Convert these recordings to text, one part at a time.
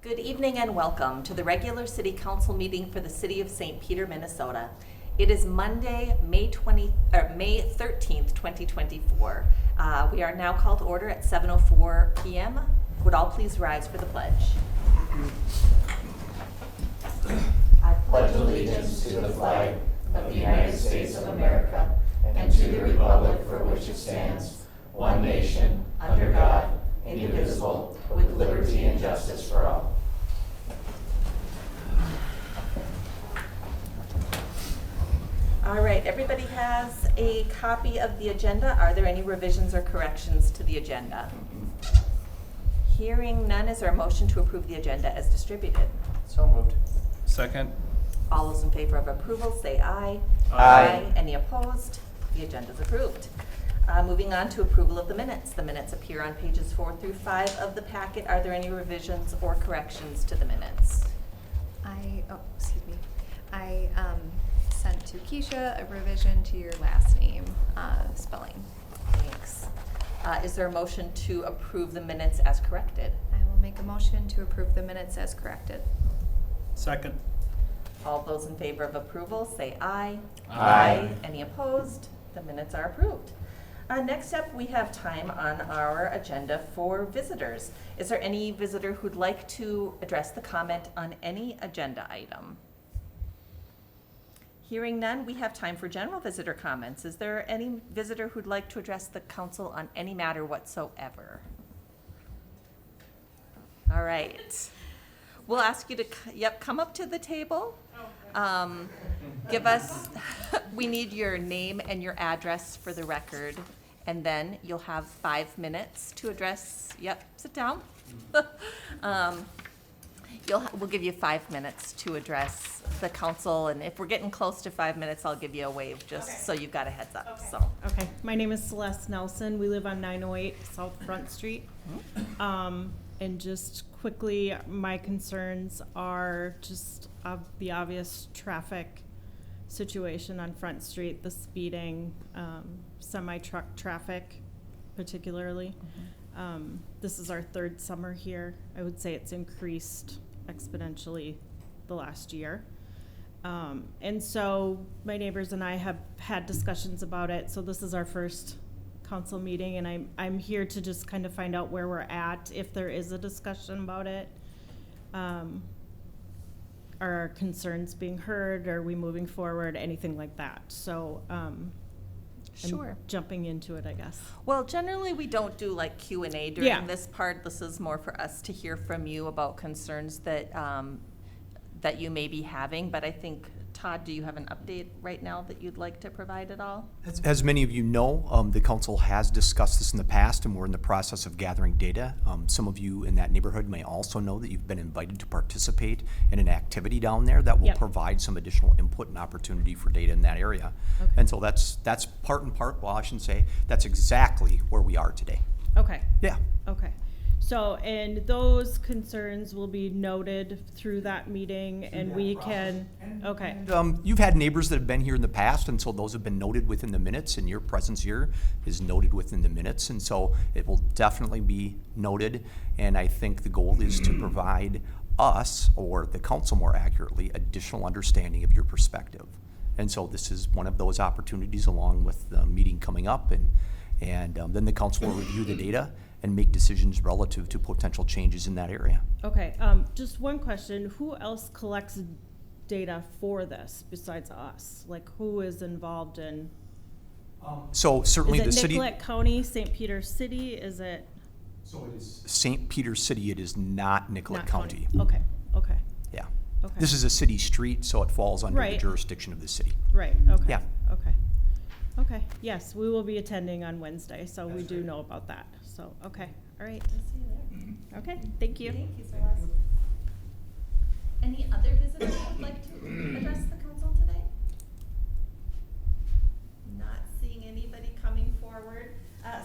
Good evening and welcome to the regular City Council meeting for the City of St. Peter, Minnesota. It is Monday, May 13th, 2024. We are now called to order at 7:04 p.m. Would all please rise for the pledge? I pledge allegiance to the flag of the United States of America and to the republic for which it stands, one nation, under God, indivisible, with liberty and justice for all. All right, everybody has a copy of the agenda. Are there any revisions or corrections to the agenda? Hearing none, is there a motion to approve the agenda as distributed? So moved. Second. All those in favor of approval say aye. Aye. Any opposed? The agenda is approved. Moving on to approval of the minutes. The minutes appear on pages 4 through 5 of the packet. Are there any revisions or corrections to the minutes? I sent to Keisha a revision to your last name spelling. Thanks. Is there a motion to approve the minutes as corrected? I will make a motion to approve the minutes as corrected. Second. All those in favor of approval say aye. Aye. Any opposed? The minutes are approved. Next up, we have time on our agenda for visitors. Is there any visitor who'd like to address the comment on any agenda item? Hearing none, we have time for general visitor comments. Is there any visitor who'd like to address the council on any matter whatsoever? All right. We'll ask you to, come up to the table. Give us, we need your name and your address for the record, and then you'll have 5 minutes to address, sit down. We'll give you 5 minutes to address the council, and if we're getting close to 5 minutes, I'll give you a wave, just so you've got a heads up, so. Okay, my name is Celeste Nelson. We live on 908 South Front Street. And just quickly, my concerns are just the obvious traffic situation on Front Street, the speeding, semi-truck traffic particularly. This is our 3rd summer here. I would say it's increased exponentially the last year. And so my neighbors and I have had discussions about it. So this is our first council meeting, and I'm here to just kind of find out where we're at, if there is a discussion about it. Are our concerns being heard? Are we moving forward? Anything like that. So Sure. I'm jumping into it, I guess. Well, generally, we don't do like Q&A during Yeah. this part. This is more for us to hear from you about concerns that that you may be having. But I think, Todd, do you have an update right now that you'd like to provide at all? As many of you know, the council has discussed this in the past, and we're in the process of gathering data. Some of you in that neighborhood may also know that you've been invited to participate in an activity down there that will Yep. provide some additional input and opportunity for data in that area. Okay. And so that's part and part, well, I shouldn't say, that's exactly where we are today. Okay. Yeah. Okay. So, and those concerns will be noted through that meeting, and we can, okay. You've had neighbors that have been here in the past, and so those have been noted within the minutes, and your presence here is noted within the minutes, and so it will definitely be noted. And I think the goal is to provide us, or the council more accurately, additional understanding of your perspective. And so this is one of those opportunities, along with the meeting coming up, and then the council will review the data and make decisions relative to potential changes in that area. Okay, just one question. Who else collects data for this besides us? Like, who is involved in? So certainly the Is it city. Nicollet County, St. Peter City? Is it? So it is St. Peter City. It is not Nicollet not County. Okay, okay, Yeah. okay. This is a city street, so it falls under the Right. jurisdiction of the city. Right, okay. Yeah. Okay. Okay, yes, we will be attending on Wednesday, so we do know about that. So, okay, all right. Okay, thank you. Thank you, Celeste. Any other visitors who'd like to address the council today? Not seeing anybody coming forward.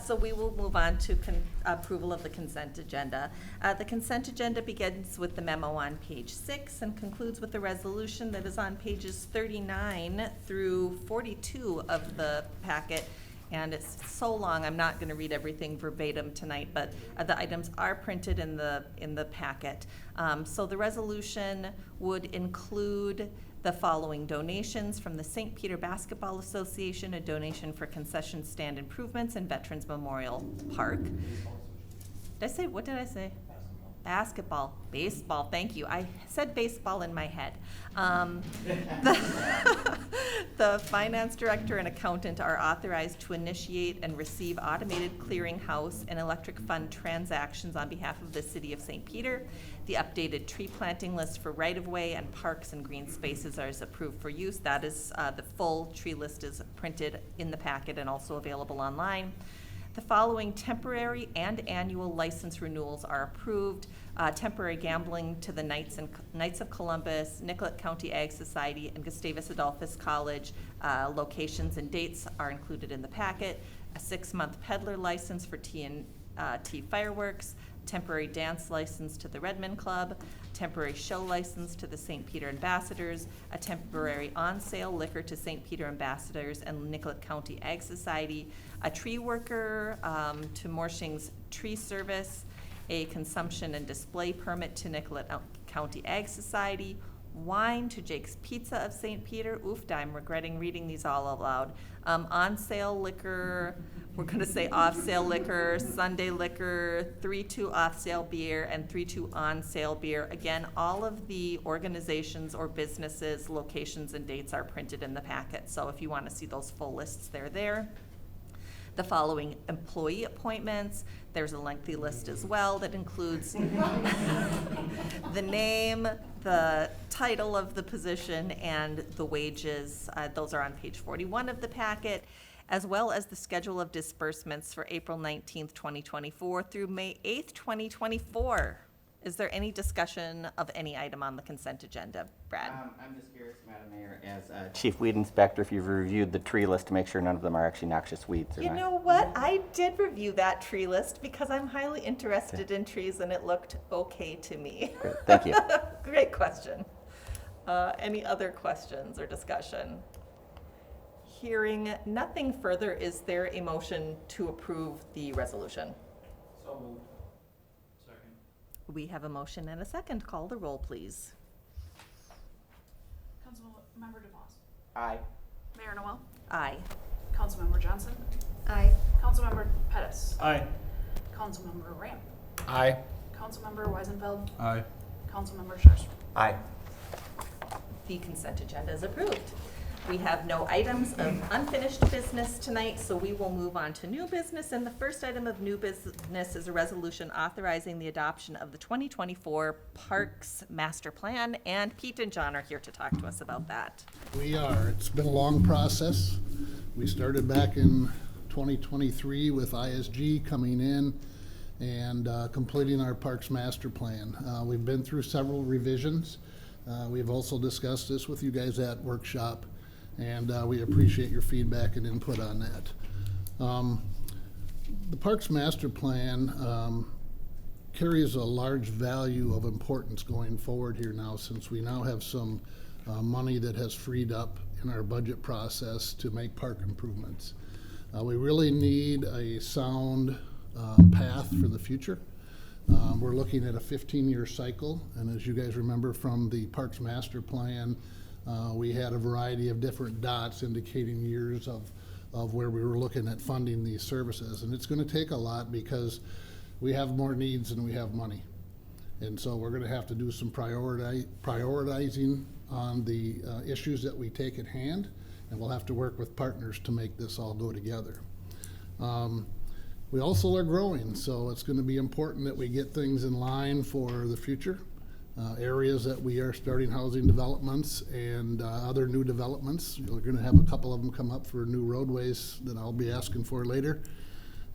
So we will move on to approval of the consent agenda. The consent agenda begins with the memo on page 6 and concludes with the resolution that is on pages 39 through 42 of the packet, And it's so long, I'm not gonna read everything verbatim tonight, but the items are printed in the packet. So the resolution would include the following donations: from the St. Peter Basketball Association, a donation for concession stand improvements and Veterans Memorial Park. What did I say? Basketball, baseball, thank you. I said baseball in my head. The finance director and accountant are authorized to initiate and receive automated clearinghouse and electric fund transactions on behalf of the city of St. Peter. The updated tree planting list for right-of-way and parks and green spaces is approved for use. That is, the full tree list is printed in the packet and also available online. The following temporary and annual license renewals are approved. Temporary gambling to the Knights of Columbus, Nicollet County Ag Society, and Gustavus Adolphus College. Locations and dates are included in the packet. A 6-month peddler license for T&T Fireworks, temporary dance license to the Redmond Club, temporary show license to the St. Peter Ambassadors, a temporary on-sale liquor to St. Peter Ambassadors and Nicollet County Ag Society, a tree worker to Morshing's Tree Service, a consumption and display permit to Nicollet County Ag Society, wine to Jake's Pizza of St. Peter. Oof, I'm regretting reading these all out loud. On-sale liquor, we're gonna say off-sale liquor, Sunday liquor, 3-2 off-sale beer, and 3-2 on-sale beer. Again, all of the organizations or businesses, locations, and dates are printed in the packet, so if you wanna see those full lists, they're there. The following employee appointments, there's a lengthy list as well that includes the name, the title of the position, and the wages. Those are on page 41 of the packet, as well as the schedule of disbursements for April 19th, 2024 through May 8th, 2024. Is there any discussion of any item on the consent agenda? Brad? I'm just curious, Madam Mayor, as Chief Weed Inspector, if you've reviewed the tree list to make sure none of them are actually noxious weeds or You not. know what? I did review that tree list because I'm highly interested in trees and it looked okay to me. Great, thank you. Great question. Any other questions or discussion? Hearing nothing further, is there a motion to approve the resolution? So moved. Second. We have a motion and a second. Call the roll, please. Councilmember DeVos. Aye. Mayor Noel. Aye. Councilmember Johnson. Aye. Councilmember Pettis. Aye. Councilmember Ramp. Aye. Councilmember Weisenfeld. Aye. Councilmember Scherster. Aye. The consent agenda is approved. We have no items of unfinished business tonight, so we will move on to new business. And the first item of new business is a resolution authorizing the adoption of the 2024 Parks Master Plan. And Pete and John are here to talk to us about that. We are. It's been a long process. We started back in 2023 with ISG coming in and completing our Parks Master Plan. We've been through several revisions. We've also discussed this with you guys at workshop, and we appreciate your feedback and input on that. The Parks Master Plan carries a large value of importance going forward here now, since we now have some money that has freed up in our budget process to make park improvements. We really need a sound path for the future. We're looking at a 15-year cycle, and as you guys remember from the Parks Master Plan, we had a variety of different dots indicating years of where we were looking at funding these services. And it's going to take a lot because we have more needs than we have money. And so we're going to have to do some prioritizing on the issues that we take at hand, and we'll have to work with partners to make this all go together. We also are growing, so it's going to be important that we get things in line for the future. Areas that we are starting housing developments and other new developments. We're going to have a couple of them come up for new roadways that I'll be asking for later.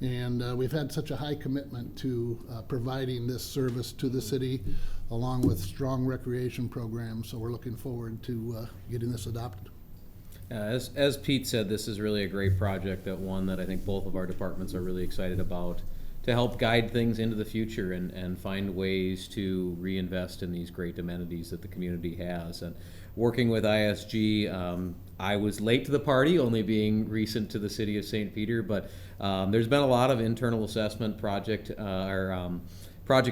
And we've had such a high commitment to providing this service to the city, along with strong recreation programs, so we're looking forward to getting this adopted. As Pete said, this is really a great project, one that I think both of our departments are really excited about. help guide things into the future and find ways to reinvest in these great amenities that the community has. And working with ISG, I was late to the party, only being recent to the city of St. Peter, but there's been a lot of internal assessment project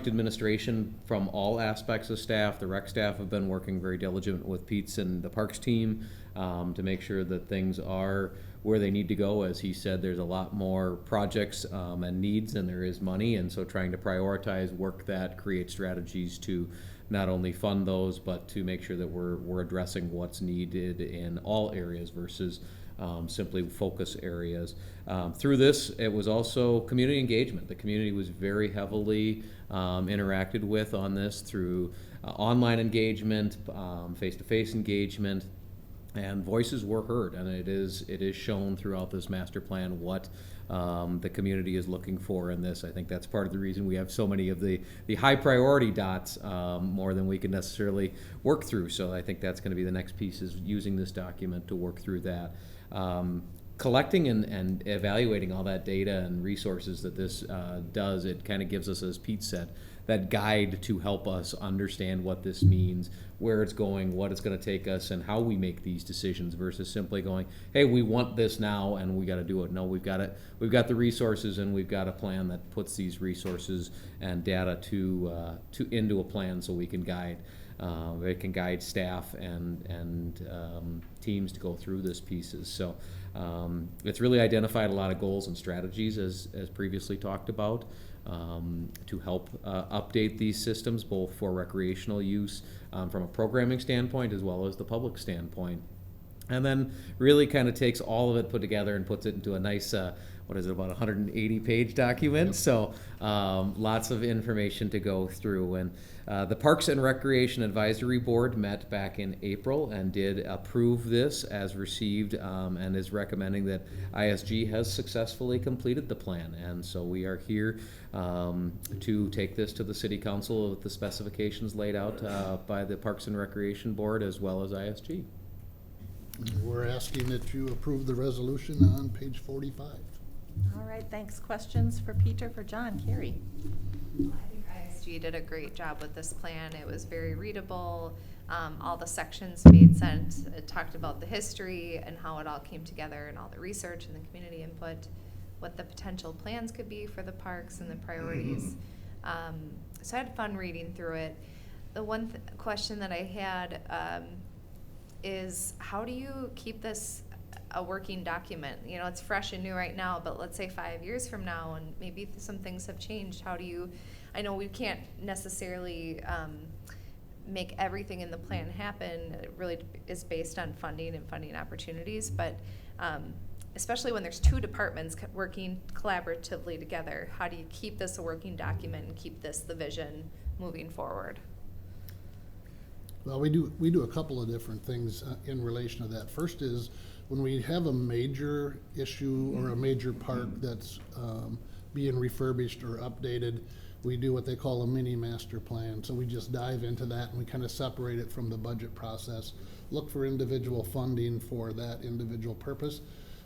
administration from all aspects of staff. The rec staff have been working very diligent with Pete's and the Parks team to make sure that things are where they need to go. As he said, there's a lot more projects and needs than there is money, and so trying to prioritize work that creates strategies to not only fund those, but to make sure that we're addressing what's needed in all areas versus simply focus areas. Through this, it was also community engagement. The community was very heavily interacted with on this through online engagement, face-to-face engagement, and voices were heard. And it is shown throughout this master plan what the community is looking for in this. I think that's part of the reason we have so many of the high priority dots, more than we can necessarily work through. So I think that's going to be the next piece, is using this document to work through that. Collecting and evaluating all that data and resources that this does, it kind of gives us, as Pete said, that guide to help us understand what this means, where it's going, what it's going to take us, and how we make these decisions versus simply going, hey, we want this now and we got to do it. No, we've got the resources, and we've got a plan that puts these resources and data to into a plan so we can guide. It can guide staff and teams to go through this pieces. So it's really identified a lot of goals and strategies, as previously talked about, to help update these systems, both for recreational use from a programming standpoint as well as the public standpoint. And then really kind of takes all of it put together and puts it into a nice, about 180-page document. Yep. So lots of information to go through. And the Parks and Recreation Advisory Board met back in April and did approve this as received, and is recommending that ISG has successfully completed the plan. And so we are here to take this to the City Council with the specifications laid out by the Parks and Recreation Board as well as ISG. We're asking that you approve the resolution on page 45. All right, thanks. Questions for Peter, for John? Carrie? I think ISG did a great job with this plan. It was very readable. All the sections made sense. It talked about the history and how it all came together, and all the research and the community input, what the potential plans could be for the parks and the priorities. So I had fun reading through it. The one question that I had is, how do you keep this a working document? You know, it's fresh and new right now, but let's say 5 years from now and maybe some things have changed. How do you, I know we can't necessarily make everything in the plan happen. It really is based on funding and funding opportunities, but especially when there's two departments working collaboratively together, how do you keep this a working document and keep this the vision moving forward? Well, we do a couple of different things in relation to that. First is, when we have a major issue or a major park that's being refurbished or updated, we do what they call a mini master plan. So we just dive into that and we kind of separate it from the budget process, look for individual funding for that individual purpose.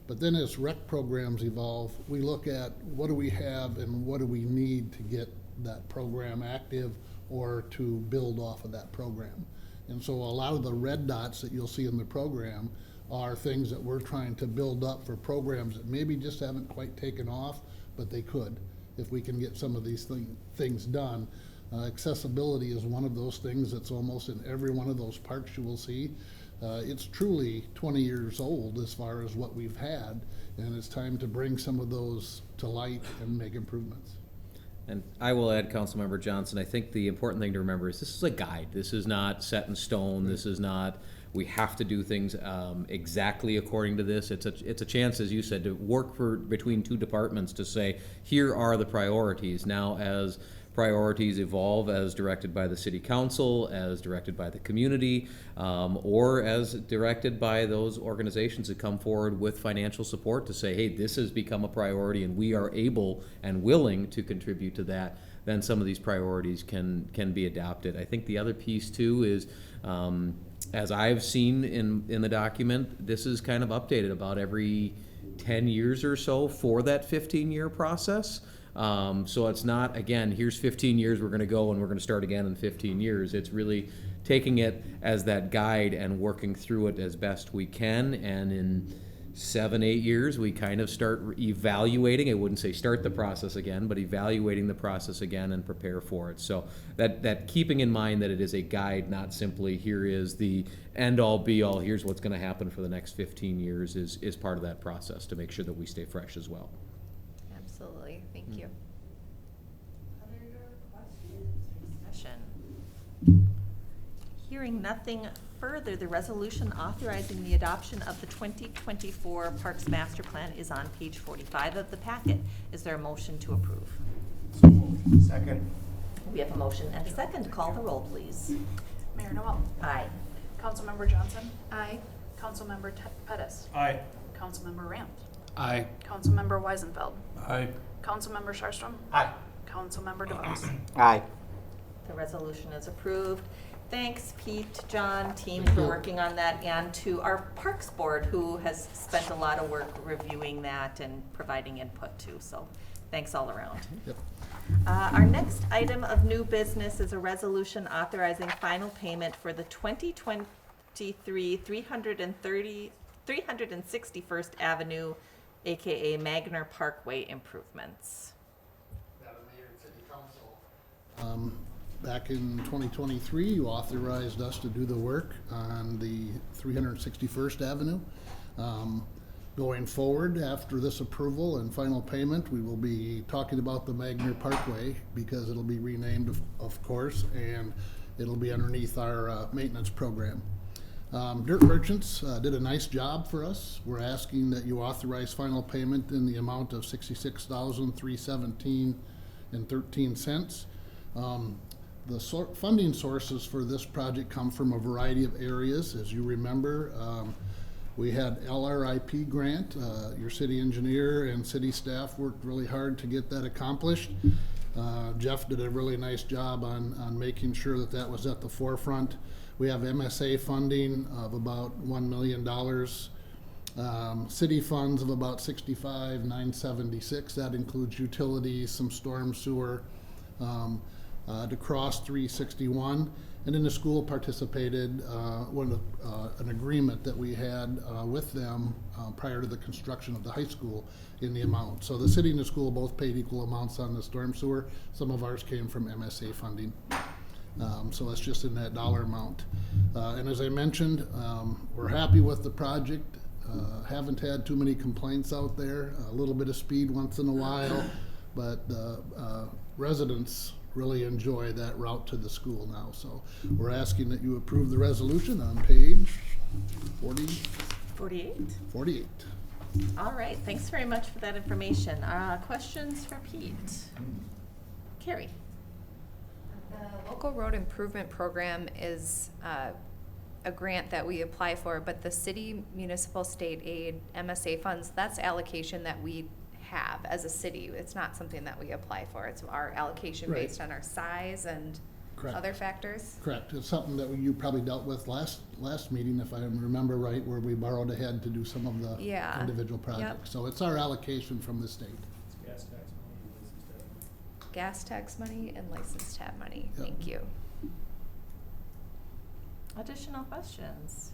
But then as rec programs evolve, we look at what do we have and what do we need to get that program active or to build off of that program. And so a lot of the red dots that you'll see in the program are things that we're trying to build up for programs that maybe just haven't quite taken off, but they could if we can get some of these things done. Accessibility is one of those things that's almost in every one of those parks you will see. It's truly 20 years old as far as what we've had, and it's time to bring some of those to light and make improvements. And I will add, Councilmember Johnson, I think the important thing to remember is this is a guide. This is not set in stone. This is not, we have to do things exactly according to this. It's a chance, as you said, to work between two departments to say, here are the priorities. Now, as priorities evolve as directed by the City Council, as directed by the community, or as directed by those organizations that come forward with financial support to say, hey, this has become a priority and we are able and willing to contribute to that, then some of these priorities can be adopted. I think the other piece too is, as I've seen in the document, this is kind of updated about every 10 years or so for that 15-year process. So it's not, again, here's 15 years, we're gonna go and we're gonna start again in 15 years. It's really taking it as that guide and working through it as best we can. And in 7-8 years, we kind of start evaluating. I wouldn't say start the process again, but evaluating the process again and prepare for it. So that keeping in mind that it is a guide, not simply here is the end all be all, here's what's going to happen for the next 15 years is part of that process to make sure that we stay fresh as well. Absolutely, thank you. Other questions or discussion? Hearing nothing further, the resolution authorizing the adoption of the 2024 Parks Master Plan is on page 45 of the packet. Is there a motion to approve? Second. We have a motion and a second. Call the roll, please. Mayor Noel. Aye. Councilmember Johnson. Aye. Councilmember Pettis. Aye. Councilmember Ramp. Aye. Councilmember Weisenfeld. Aye. Councilmember Sharstrom. Aye. Councilmember DeVos. Aye. The resolution is approved. Thanks, Pete, John, team, Thank for you. working on that, and to our Parks Board, who has spent a lot of work reviewing that and providing input too. So thanks all around. Yep. Our next item of new business is a resolution authorizing final payment for the 2023 361st Avenue, AKA Magner Parkway improvements. Back in 2023, you authorized us to do the work on the 361st Avenue. Going forward, after this approval and final payment, we will be talking about the Magner Parkway because it'll be renamed, of course, and it'll be underneath our maintenance program. Dirt Merchants did a nice job for us. We're asking that you authorize final payment in the amount of $66,317.13. The funding sources for this project come from a variety of areas. As you remember, we had LRIP grant. Your city engineer and city staff worked really hard to get that accomplished. Jeff did a really nice job on making sure that that was at the forefront. We have MSA funding of about $1 million. City funds of about $65,976. That includes utilities, some storm sewer, to cross 361, and then the school participated when an agreement that we had with them prior to the construction of the high school in the amount. So the city and the school both paid equal amounts on the storm sewer. Some of ours came from MSA funding. So that's just in that dollar amount. And as I mentioned, we're happy with the project. Haven't had too many complaints out there. A little bit of speed once in a while, but residents really enjoy that route to the school now. So we're asking that you approve the resolution on page 48. 48. All right, thanks very much for that information. Questions for Pete? Carrie? The Local Road Improvement Program is a grant that we apply for, but the city, municipal, state aid, MSA funds, that's allocation that we have as a city. It's not something that we apply for. It's our allocation Right. based on our size and Correct. other factors. Correct. It's something that you probably dealt with last meeting, if I remember right, where we borrowed ahead to do some of the Yeah. individual projects. So it's our allocation from the state. Gas tax money, license tax. Gas tax money and license tab money. Yep. Thank you. Additional questions?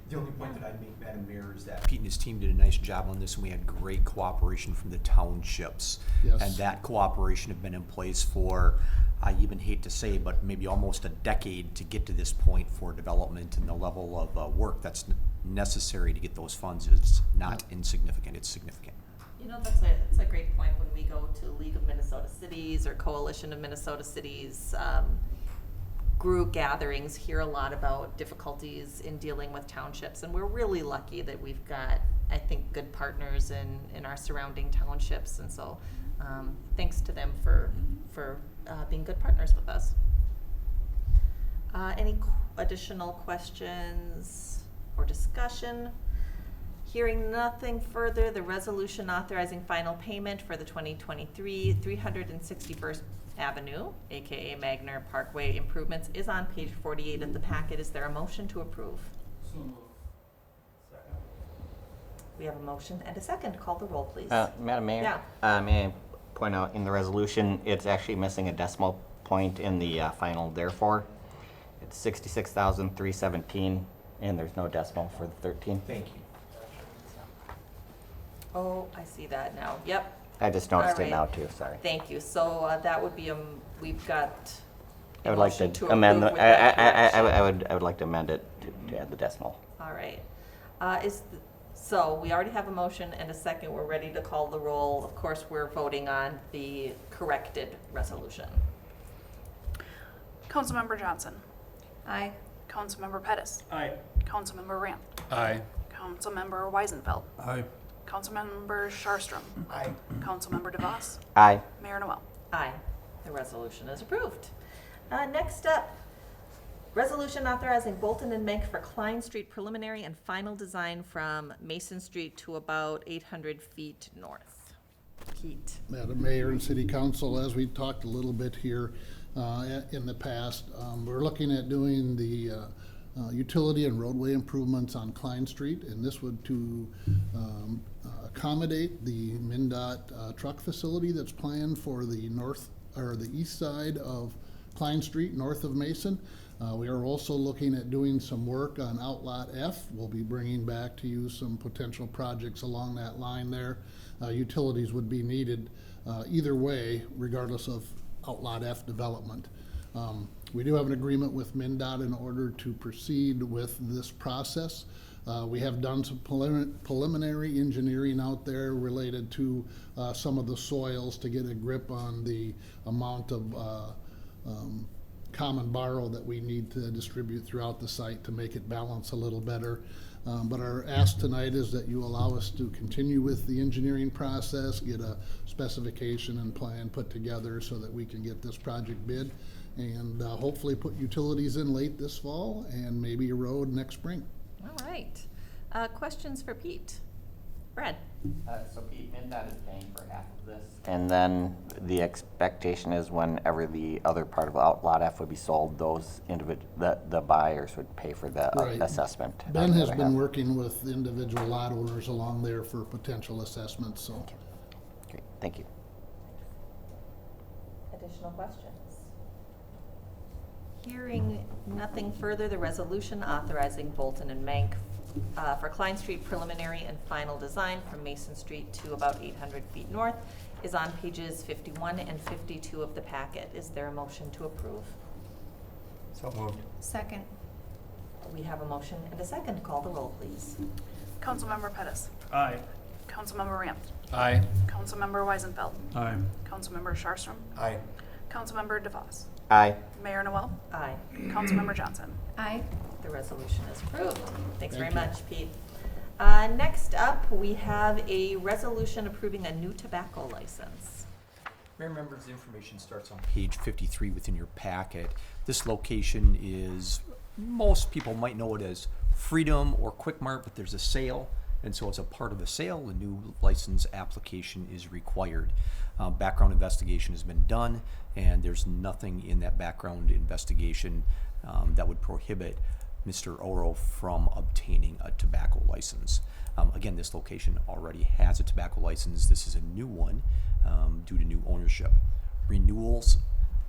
The only point that I'd make, Madam Mayor, is that Pete and his team did a nice job on this, and we had great cooperation from the townships. Yes. And that cooperation had been in place for, I even hate to say, but maybe almost a decade to get to this point for development, and the level of work that's necessary to get those funds is not insignificant, it's significant. You know, that's a great point when we go to League of Minnesota Cities or Coalition of Minnesota Cities group gatherings, hear a lot about difficulties in dealing with townships, and we're really lucky that we've got, I think, good partners in our surrounding townships, and so thanks to them for being good partners with us. Any additional questions or discussion? Hearing nothing further, the resolution authorizing final payment for the 2023 361st Avenue, aka Magner Parkway improvements, is on page 48 of the packet. Is there a motion to approve? So moved. Second. We have a motion and a second. Call the roll, please. Madam Mayor? Yeah. May I point out in the resolution, it's actually missing a decimal point in the final therefore. It's 66,317, and there's no decimal for the 13. Thank you. Oh, I see that now. Yep. I just noticed All it now right. too, sorry. Thank you. So that would be, we've got I a would like motion to to amend, approve with that correction. I would like to amend it to add the decimal. All right. So we already have a motion and a second. We're ready to call the roll. Of course, we're voting on the corrected resolution. Councilmember Johnson. Aye. Councilmember Pettis. Aye. Councilmember Ramp. Aye. Councilmember Weisenfeld. Aye. Councilmember Sharstrom. Aye. Councilmember DeVos. Aye. Mayor Noel. Aye. The resolution is approved. Next up, resolution authorizing Bolton and Mank for Klein Street preliminary and final design from Mason Street to about 800 feet north. Pete. Madam Mayor and City Council, as we talked a little bit here in the past, we're looking at doing the utility and roadway improvements on Klein Street, and this would to accommodate the MnDOT truck facility that's planned for the north or the east side of Klein Street, north of Mason. We are also looking at doing some work on Outlot F. We'll be bringing back to you some potential projects along that line there. Utilities would be needed either way, regardless of Outlot F development. We do have an agreement with MnDOT in order to proceed with this process. We have done some preliminary engineering out there related to some of the soils to get a grip on the amount of common borrow that we need to distribute throughout the site to make it balance a little better. But our ask tonight is that you allow us to continue with the engineering process, get a specification and plan put together so that we can get this project bid and hopefully put utilities in late this fall and maybe a road next spring. All right. Questions for Pete? Brad? So Pete, MnDOT is paying for half of this. And then the expectation is whenever the other part of Outlot F would be sold, those the buyers would pay for the Right. assessment. Ben on the has other been half. working with individual lot owners along there for potential assessments, so. Great, thank you. Additional questions? Hearing nothing further, the resolution authorizing Bolton and Mank for Klein Street preliminary and final design from Mason Street to about 800 feet north is on pages 51 and 52 of the packet. Is there a motion to approve? So moved. Second. We have a motion and a second. Call the roll, please. Councilmember Pettis. Aye. Councilmember Ramp. Aye. Councilmember Weisenfeld. Aye. Councilmember Sharstrom. Aye. Councilmember DeVos. Aye. Mayor Noel. Aye. Councilmember Johnson. Aye. The resolution is approved. Thanks very Thank you. much, Pete. Next up, we have a resolution approving a new tobacco license. Mayor members, the information starts on page 53 within your packet. This location is, most people might know it as Freedom or Quick Mart, but there's a sale, and so as a part of the sale, a new license application is required. Background investigation has been done, and there's nothing in that background investigation that would prohibit Mr. Oro from obtaining a tobacco license. Again, this location already has a tobacco license. This is a new one due to new ownership. Renewals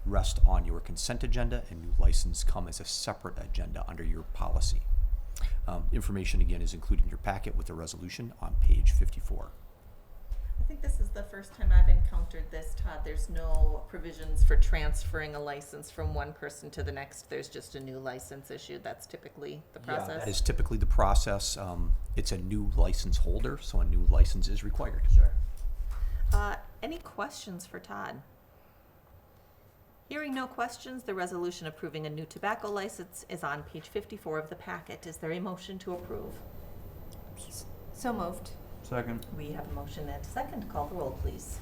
rest on your consent agenda, and new license come as a separate agenda under your policy. Information again is included in your packet with the resolution on page 54. I think this is the first time I've encountered this, Todd. There's no provisions for transferring a license from one person to the next. There's just a new license issued. That's typically the process. Yeah, that is typically the process. It's a new license holder, so a new license is required. Sure. Any questions for Todd? Hearing no questions, the resolution approving a new tobacco license is on page 54 of the packet. Is there a motion to approve? So moved. Second. We have a motion and a second. Call the roll, please.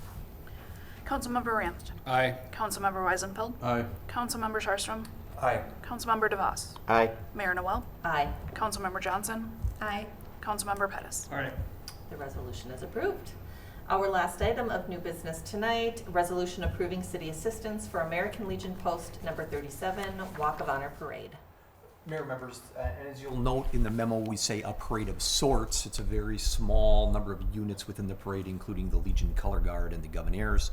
Councilmember Ramp. Aye. Councilmember Weisenfeld. Aye. Councilmember Sharstrom. Aye. Councilmember DeVos. Aye. Mayor Noel. Aye. Councilmember Johnson. Aye. Councilmember Pettis. Aye. The resolution is approved. Our last item of new business tonight, resolution approving city assistance for American Legion Post number 37 Walk of Honor Parade. Mayor members, and as you'll note in the memo, we say a parade of sorts. It's a very small number of units within the parade, including the Legion Color Guard and the Governors,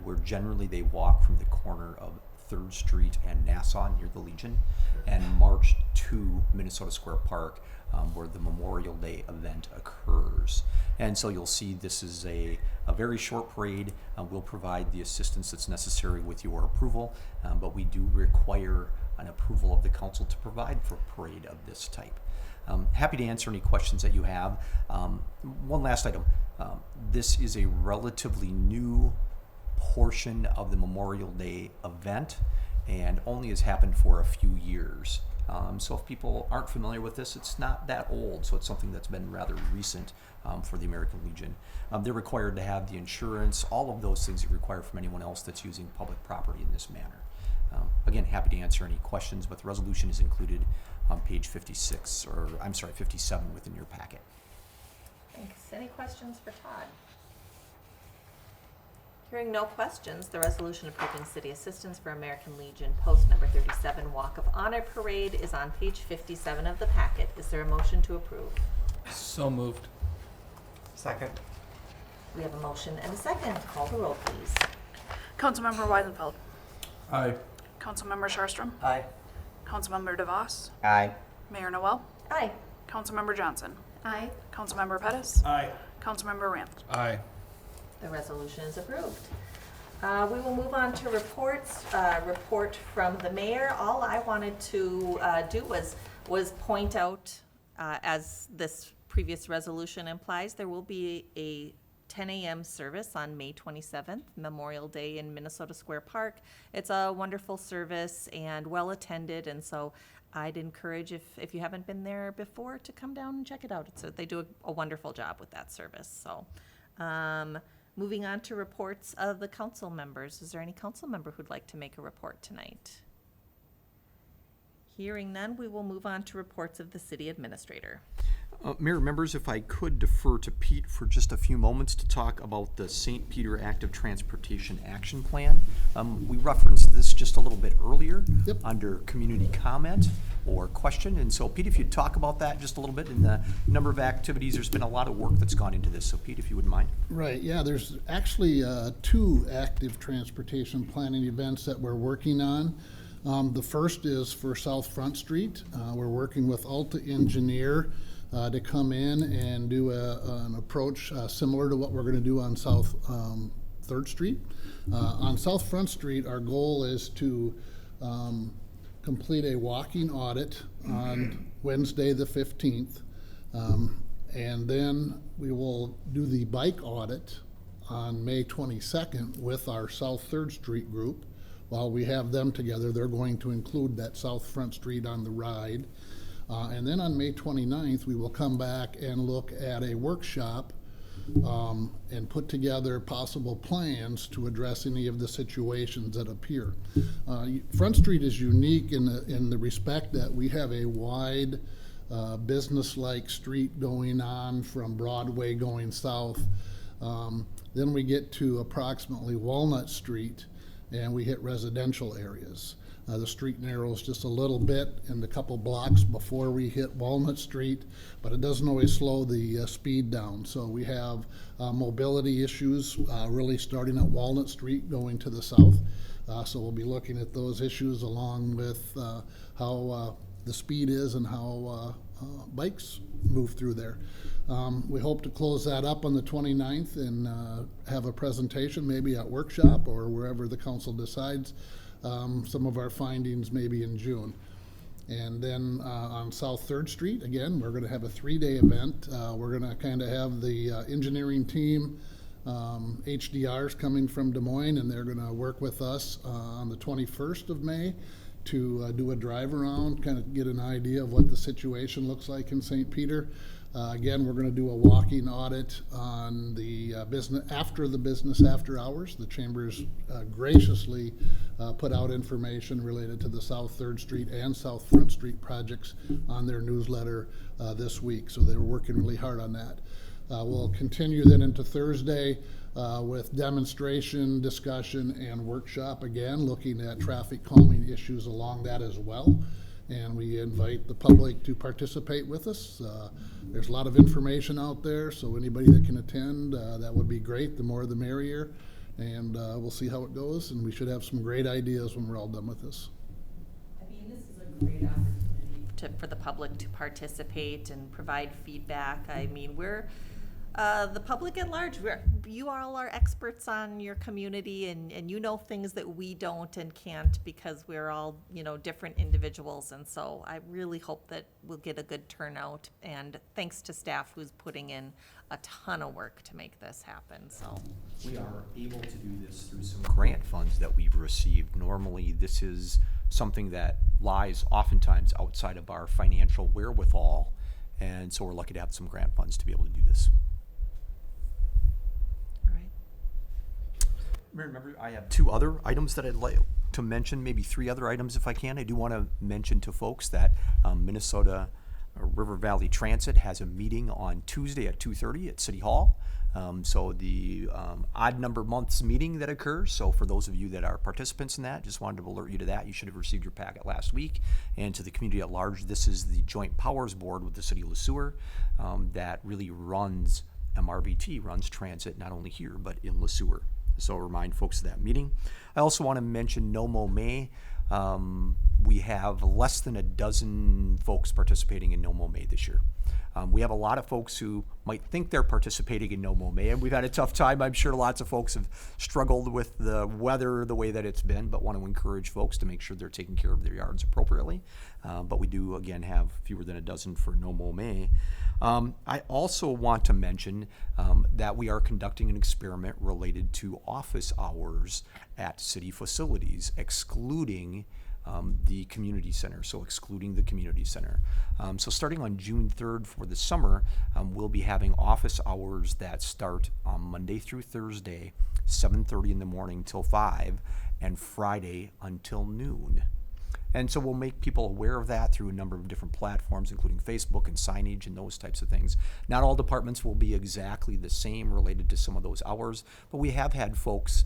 where generally they walk from the corner of 3rd Street and Nassau near the Legion and march to Minnesota Square Park, where the Memorial Day event occurs. And so you'll see this is a very short parade. We'll provide the assistance that's necessary with your approval, but we do require an approval of the council to provide for a parade of this type. Happy to answer any questions that you have. One last item. This is a relatively new portion of the Memorial Day event and only has happened for a few years. So if people aren't familiar with this, it's not that old, so it's something that's been rather recent for the American Legion. They're required to have the insurance, all of those things you require from anyone else that's using public property in this manner. Again, happy to answer any questions, but the resolution is included on page 56, or I'm sorry, 57 within your packet. Thanks. Any questions for Todd? Hearing no questions, the resolution approving city assistance for American Legion Post number 37 Walk of Honor Parade is on page 57 of the packet. Is there a motion to approve? So moved. Second. We have a motion and a second. Call the roll, please. Councilmember Weisenfeld. Aye. Councilmember Sharstrom. Aye. Councilmember DeVos. Aye. Mayor Noel. Aye. Councilmember Johnson. Aye. Councilmember Pettis. Aye. Councilmember Ramp. Aye. The resolution is approved. We will move on to reports. Report from the mayor. All I wanted to do was point out, as this previous resolution implies, there will be a 10 a.m. service on May 27th, Memorial Day in Minnesota Square Park. It's a wonderful service and well attended, and so I'd encourage, if you haven't been there before, to come down and check it out. They do a wonderful job with that service. So, moving on to reports of the council members. Is there any council member who'd like to make a report tonight? Hearing none, we will move on to reports of the city administrator. Mayor members, if I could defer to Pete for just a few moments to talk about the St. Peter Active Transportation Action Plan. We referenced this just a little bit earlier under community comment or question. And so Pete, if you'd talk about that just a little bit and the number of activities, there's been a lot of work that's gone into this. So Pete, if you wouldn't mind. Right, yeah, there's actually 2 active transportation planning events that we're working on. The first is for South Front Street. We're working with Alta Engineer to come in and do an approach similar to what we're going to do on South 3rd Street. On South Front Street, our goal is to complete a walking audit on Wednesday the 15th. And then we will do the bike audit on May 22nd with our South 3rd Street group. While we have them together, they're going to include that South Front Street on the ride. And then on May 29th, we will come back and look at a workshop and put together possible plans to address any of the situations that appear. Front Street is unique in the respect that we have a wide business-like street going on from Broadway going south. Then we get to approximately Walnut Street and we hit residential areas. The street narrows just a little bit in the couple blocks before we hit Walnut Street, but it doesn't always slow the speed down. So we have mobility issues really starting at Walnut Street going to the south. So we'll be looking at those issues along with how the speed is and how bikes move through there. We hope to close that up on the 29th and have a presentation maybe at workshop or wherever the council decides. Some of our findings maybe in June. And then on South 3rd Street, again, we're going to have a 3-day event. We're going to kind of have the engineering team, HDRs coming from Des Moines, and they're going to work with us on the 21st of May to do a drive around, kind of get an idea of what the situation looks like in St. Peter. Again, we're going to do a walking audit on the business after hours. The Chamber's graciously put out information related to the South 3rd Street and South Front Street projects on their newsletter this week. So they were working really hard on that. We'll continue then into Thursday with demonstration, discussion, and workshop, again, looking at traffic calming issues along that as well. and we invite the public to participate with us. There's a lot of information out there, so anybody that can attend, that would be great. The more the merrier, and we'll see how it goes, and we should have some great ideas when we're all done with this. I mean, this is a great opportunity for the public to participate and provide feedback. I mean, we're, the public at large, you all are experts on your community, and you know things that we don't and can't because we're all, different individuals. And so I really hope that we'll get a good turnout, and thanks to staff who's putting in a ton of work to make this happen, so. We are able to do this through some grant funds that we've received. Normally, this is something that lies oftentimes outside of our financial wherewithal, and so we're lucky to have some grant funds to be able to do this. All right. Remember, I have 2 other items that I'd like to mention, maybe 3 other items if I can. I do want to mention to folks that Minnesota River Valley Transit has a meeting on Tuesday at 2:30 at City Hall. So the odd number months meeting that occurs. So for those of you that are participants in that, just wanted to alert you to that. You should have received your packet last week. And to the community at large, this is the Joint Powers Board with the City of LeSueur that really runs MRVT, runs transit not only here but in LeSueur. So I'll remind folks of that meeting. I also want to mention No Mow May. We have less than a dozen folks participating in No Mow May this year. We have a lot of folks who might think they're participating in No Mow May, and we've had a tough time. I'm sure lots of folks have struggled with the weather the way that it's been, but want to encourage folks to make sure they're taking care of their yards appropriately. But we do, again, have fewer than a dozen for No Mow May. I also want to mention that we are conducting an experiment related to office hours at city facilities, excluding the community center, so excluding the community center. So starting on June 3rd for the summer, we'll be having office hours that start on Monday through Thursday, 7:30 in the morning till 5, and Friday until noon. And so we'll make people aware of that through a number of different platforms, including Facebook and signage and those types of things. Not all departments will be exactly the same related to some of those hours, but we have had folks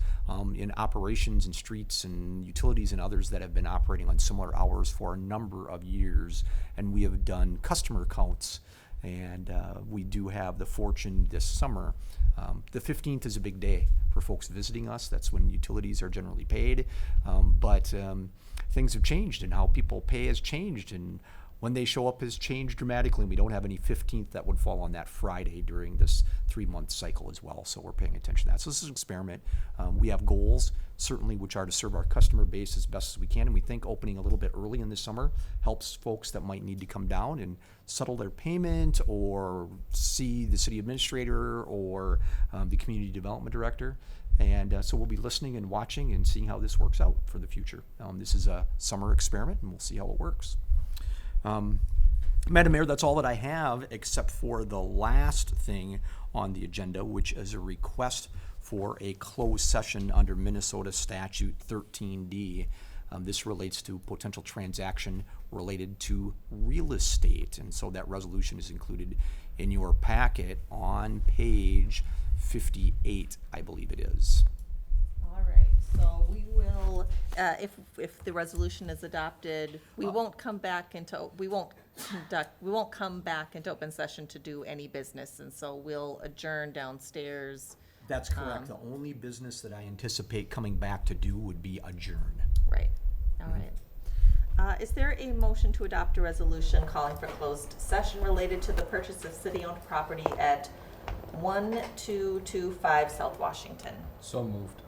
in operations and streets and utilities and others that have been operating on similar hours for a number of years. And we have done customer counts, and we do have the fortune this summer. The 15th is a big day for folks visiting us. That's when utilities are generally paid. But things have changed, and how people pay has changed, and when they show up has changed dramatically. And we don't have any 15th that would fall on that Friday during this 3-month cycle as well. So we're paying attention to that. So this is an experiment. We have goals, certainly, which are to serve our customer base as best as we can. And we think opening a little bit early in the summer helps folks that might need to come down and settle their payment or see the city administrator or the community development director. And so we'll be listening and watching and seeing how this works out for the future. This is a summer experiment, and we'll see how it works. Madam Mayor, that's all that I have, except for the last thing on the agenda, which is a request for a closed session under Minnesota Statute 13D. This relates to potential transaction related to real estate, and so that resolution is included in your packet on page 58, I believe it is. All right, so we will, if the resolution is adopted, we won't come back into open session to do any business, and so we'll adjourn downstairs. That's correct. The only business that I anticipate coming back to do would be adjourn. Right, all right. Is there a motion to adopt a resolution calling for closed session related to the purchase of city-owned property at 1225 South Washington? So moved.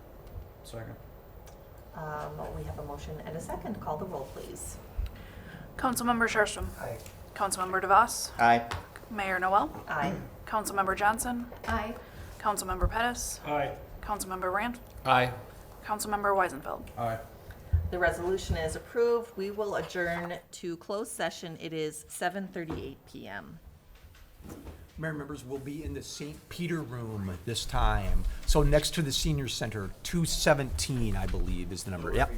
Second. We have a motion and a second. Call the roll, please. Councilmember Sharstrom. Aye. Councilmember DeVos. Aye. Mayor Noel. Aye. Councilmember Johnson. Aye. Councilmember Pettis. Aye. Councilmember Rand. Aye. Councilmember Weisenfeld. Aye. The resolution is approved. We will adjourn to closed session. It is 7:38 p.m. Mayor members will be in the St. Peter room this time. So next to the senior center, 217, I believe, is the number. Yep.